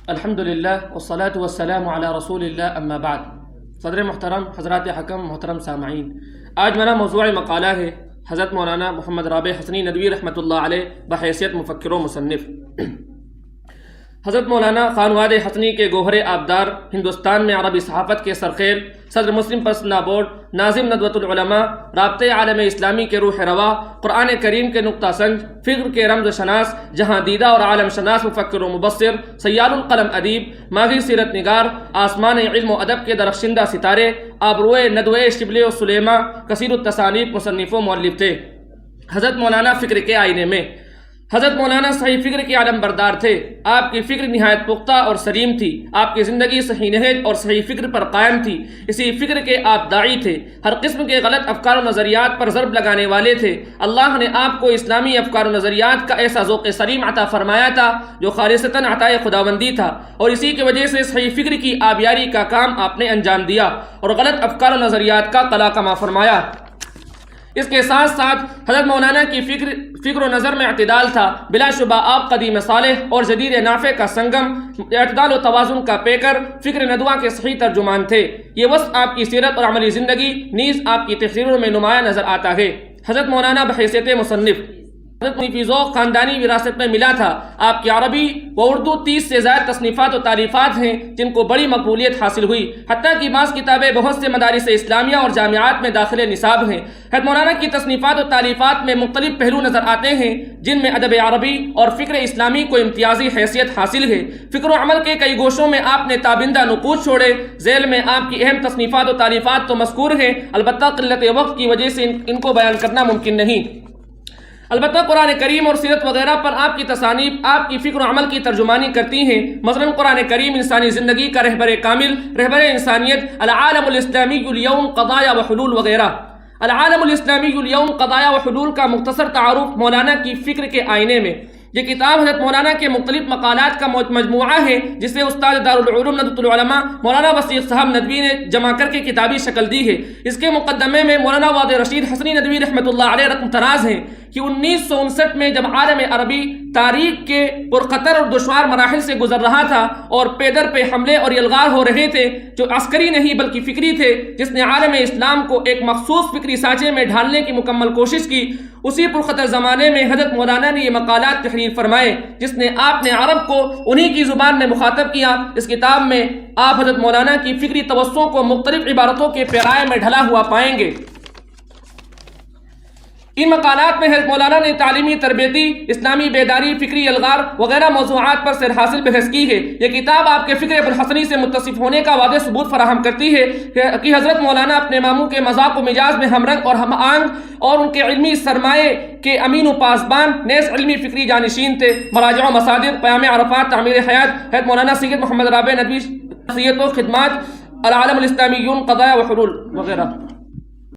الحمدللہ والصلاة والسلام علی رسول اللہ اما بعد۔ صدر محترم، حضرات حکم، محترم سامعین، آج میرا موضوع مقالہ ہے حضرت مولانا محمد رابع حسنی ندوی رحمۃ اللہ علیہ بحیثیت مفکر و مصنف۔ حضرت مولانا خانواد حسنی کے گوہر آبدار، ہندوستان میں عربی صحافت کے سرخیل، صدر مسلم پرسنل بورڈ، ناظم ندوۃ العلماء، رابطۂ عالم اسلامی کے روح روا، قرآن کریم کے نقطہ سنج، فکر کے رمز شناس، جہاں دیدہ اور عالم شناس مفکر و مبصر، سیال القلم ادیب، ماہر سیرت نگار، آسمان علم و ادب کے درخشندہ ستارے، آبروئے ندوے شبل و سلیمہ، کثیر التصانیف مصنف و مؤلف تھے۔ حضرت مولانا فکر کے آئینے میں، حضرت مولانا صحیح فکر کے علم بردار تھے۔ آپ کی فکر نہایت پختہ اور سلیم تھی۔ آپ کی زندگی صحیح نہج اور صحیح فکر پر قائم تھی۔ اسی فکر کے آپ داعی تھے۔ ہر قسم کے غلط افکار و نظریات پر ضرب لگانے والے تھے۔ اللہ نے آپ کو اسلامی افکار و نظریات کا ایسا ذوق سلیم عطا فرمایا تھا جو خالصتاً عطائے خداوندی تھا، اور اسی کی وجہ سے صحیح فکر کی آبیاری کا کام آپ نے انجام دیا اور غلط افکار و نظریات کا قلع کما فرمایا۔ اس کے ساتھ ساتھ حضرت مولانا کی فکر و نظر میں اعتدال تھا۔ بلا شبہ آپ قدیم صالح اور جدید نافع کا سنگم، اعتدال و توازن کا پیکر، فکر ندوہ کے صحیح ترجمان تھے۔ یہ وصف آپ کی سیرت اور عملی زندگی نیز آپ کی تحریروں میں نمایاں نظر آتا ہے۔ حضرت مولانا بحیثیت مصنف، حضرت فی ذوق خاندانی وراثت میں ملا تھا۔ آپ کی عربی و اردو 30 سے زائد تصنیفات و تالیفات ہیں جن کو بڑی مقبولیت حاصل ہوئی، حتیٰ کہ بعض کتابیں بہت سے مدارس اسلامیہ اور جامعات میں داخل نصاب ہیں۔ حضرت مولانا کی تصنیفات و تالیفات میں مختلف پہلو نظر آتے ہیں جن میں ادب عربی اور فکر اسلامی کو امتیازی حیثیت حاصل ہے۔ فکر و عمل کے کئی گوشوں میں آپ نے تابندہ نقوش چھوڑے۔ ذیل میں آپ کی اہم تصنیفات و تالیفات تو مذکور ہیں، البتہ قلت وقت کی وجہ سے ان کو بیان کرنا ممکن نہیں۔ البتہ قرآن کریم اور سیرت وغیرہ پر آپ کی تصانیف آپ کی فکر و عمل کی ترجمانی کرتی ہیں۔ مثلاً قرآن کریم انسانی زندگی کا رہبر کامل، رہبر انسانیت، العالم الاسلامی اليوم قضایا و حلول وغیرہ۔ العالم الاسلامی اليوم قضایا و حلول کا مختصر تعارف مولانا کی فکر کے آئینے میں۔ یہ کتاب حضرت مولانا کے مختلف مقالات کا مجموعہ ہے جسے استاد دارالعلوم ندوۃ العلماء مولانا وسیع صاحب ندوی نے جمع کر کے کتابی شکل دی ہے۔ اس کے مقدمے میں مولانا واد رشید حسنی ندوی رحمۃ اللہ علیہ رقم تراز ہیں کہ 1959 میں جب عالم عربی تاریخ کے پرخطر اور دشوار مراحل سے گزر رہا تھا اور پیدر پہ حملے اور الغار ہو رہے تھے جو عسکری نہیں بلکہ فکری تھے، جس نے عالم اسلام کو ایک مخصوص فکری سانچے میں ڈھالنے کی مکمل کوشش کی، اسی پرخطر زمانے میں حضرت مولانا نے یہ مقالات تحریر فرمائے جس نے آپ نے عرب کو انہی کی زبان میں مخاطب کیا۔ اس کتاب میں آپ حضرت مولانا کی فکری توسع کو مختلف عبارتوں کے پیرائے میں ڈھلا ہوا پائیں گے۔ ان مقالات میں حضرت مولانا نے تعلیمی، تربیتی، اسلامی بیداری، فکری الغار وغیرہ موضوعات پر سر حاصل بحث کی ہے۔ یہ کتاب آپ کے فکر ابوالحسنی سے متصف ہونے کا واضح ثبوت فراہم کرتی ہے کہ حضرت مولانا اپنے ماموں کے مذاق و مزاج میں ہم رنگ اور ہم آہنگ اور ان کے علمی سرمایے کے امین و پاسبان نیز علمی فکری جانشین تھے۔ مراجع و مصادر: پیام عرفات، تعمیر حیات، حضرت مولانا سید محمد رابع ندوی، شخصیت و خدمات، العالم الاسلامیون قضایا و حلول وغیرہ۔